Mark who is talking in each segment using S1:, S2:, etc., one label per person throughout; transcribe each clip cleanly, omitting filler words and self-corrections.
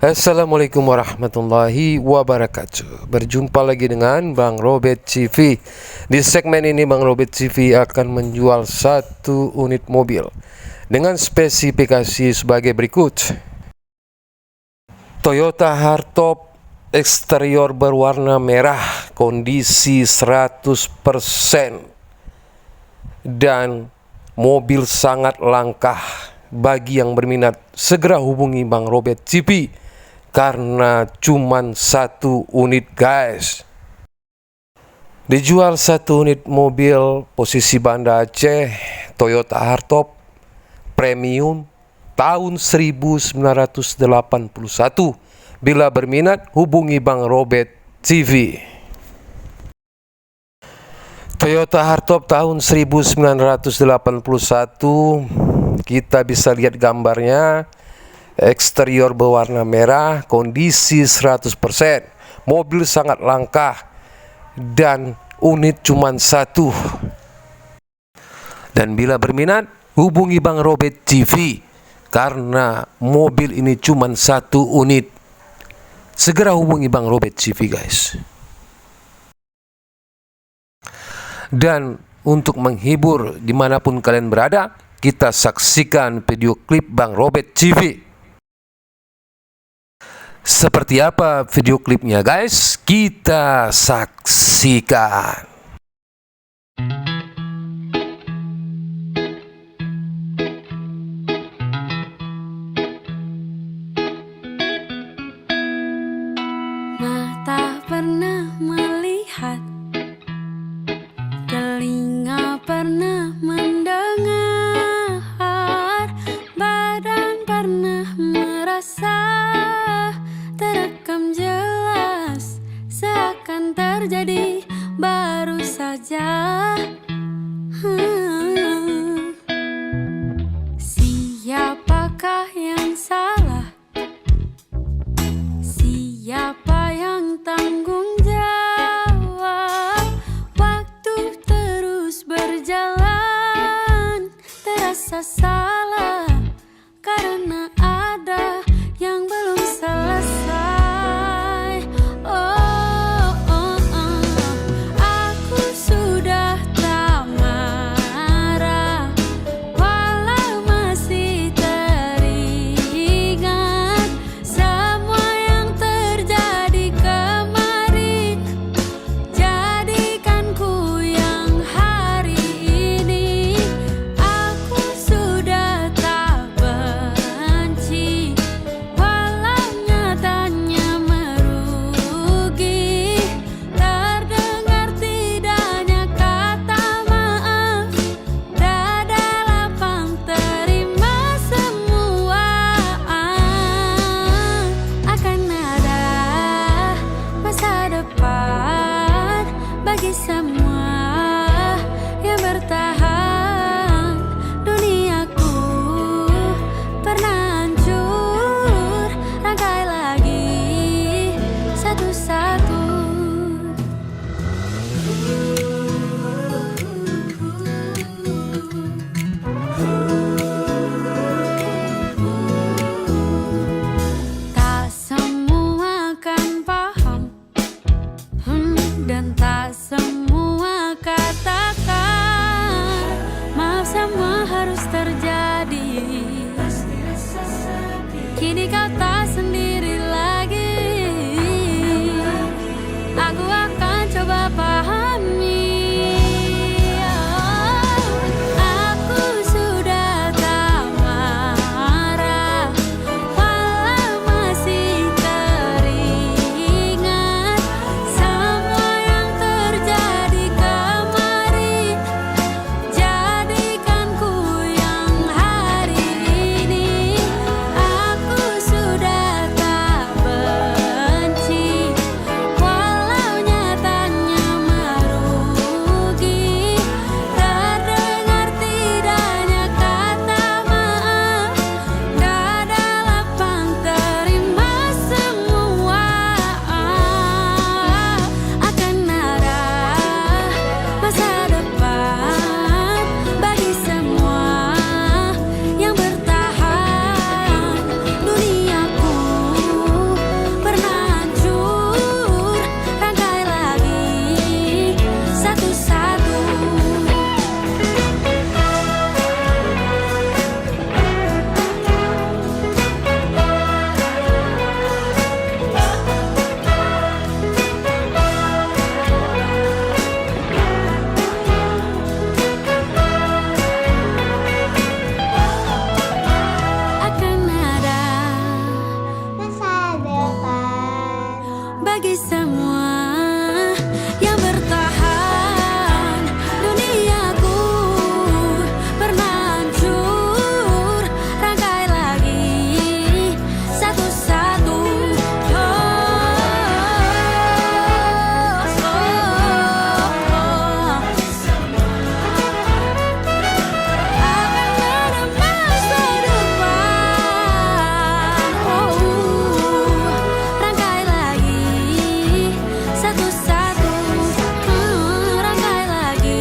S1: Assalamualaikum warahmatullahi wabarakatuh. Berjumpa lagi dengan Bang Robert CV. Di segmen ini Bang Robert CV akan menjual satu unit mobil dengan spesifikasi sebagai berikut. Toyota Hardtop, eksterior berwarna merah, kondisi 100%, dan mobil sangat langka. Bagi yang berminat, segera hubungi Bang Robert CV karena cuman satu unit, guys. Dijual satu unit mobil posisi Banda Aceh, Toyota Hardtop premium tahun 1981. Bila berminat, hubungi Bang Robert CV. Toyota Hardtop tahun 1981, kita bisa lihat gambarnya. Eksterior berwarna merah, kondisi 100%, mobil sangat langka, dan unit cuman satu. Dan bila berminat, hubungi Bang Robert CV karena mobil ini cuman satu unit. Segera hubungi Bang Robert CV, guys. Dan untuk menghibur dimanapun kalian berada, kita saksikan video klip Bang Robert CV. Seperti apa video klipnya, guys? Kita saksikan.
S2: Mata pernah melihat, telinga pernah mendengar, badan pernah merasa, terekam jelas, seakan terjadi baru saja. Siapakah yang salah? Siapa yang tanggung jawab? Waktu terus berjalan, terasa salah karena ada yang belum selesai. Aku sudah semua yang bertahan. Duniaku pernah hancur, rangkai lagi satu-satu. Akan menembus depan. Rangkai lagi satu-satu. Rangkai lagi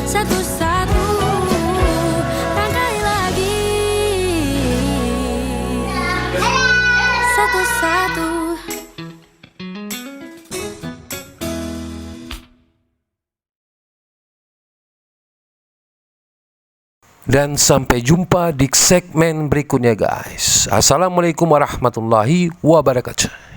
S2: satu-satu. Rangkai lagi satu-satu.
S1: Dan sampai jumpa di segmen berikutnya guys. Assalamualaikum warahmatullahi wabarakatuh.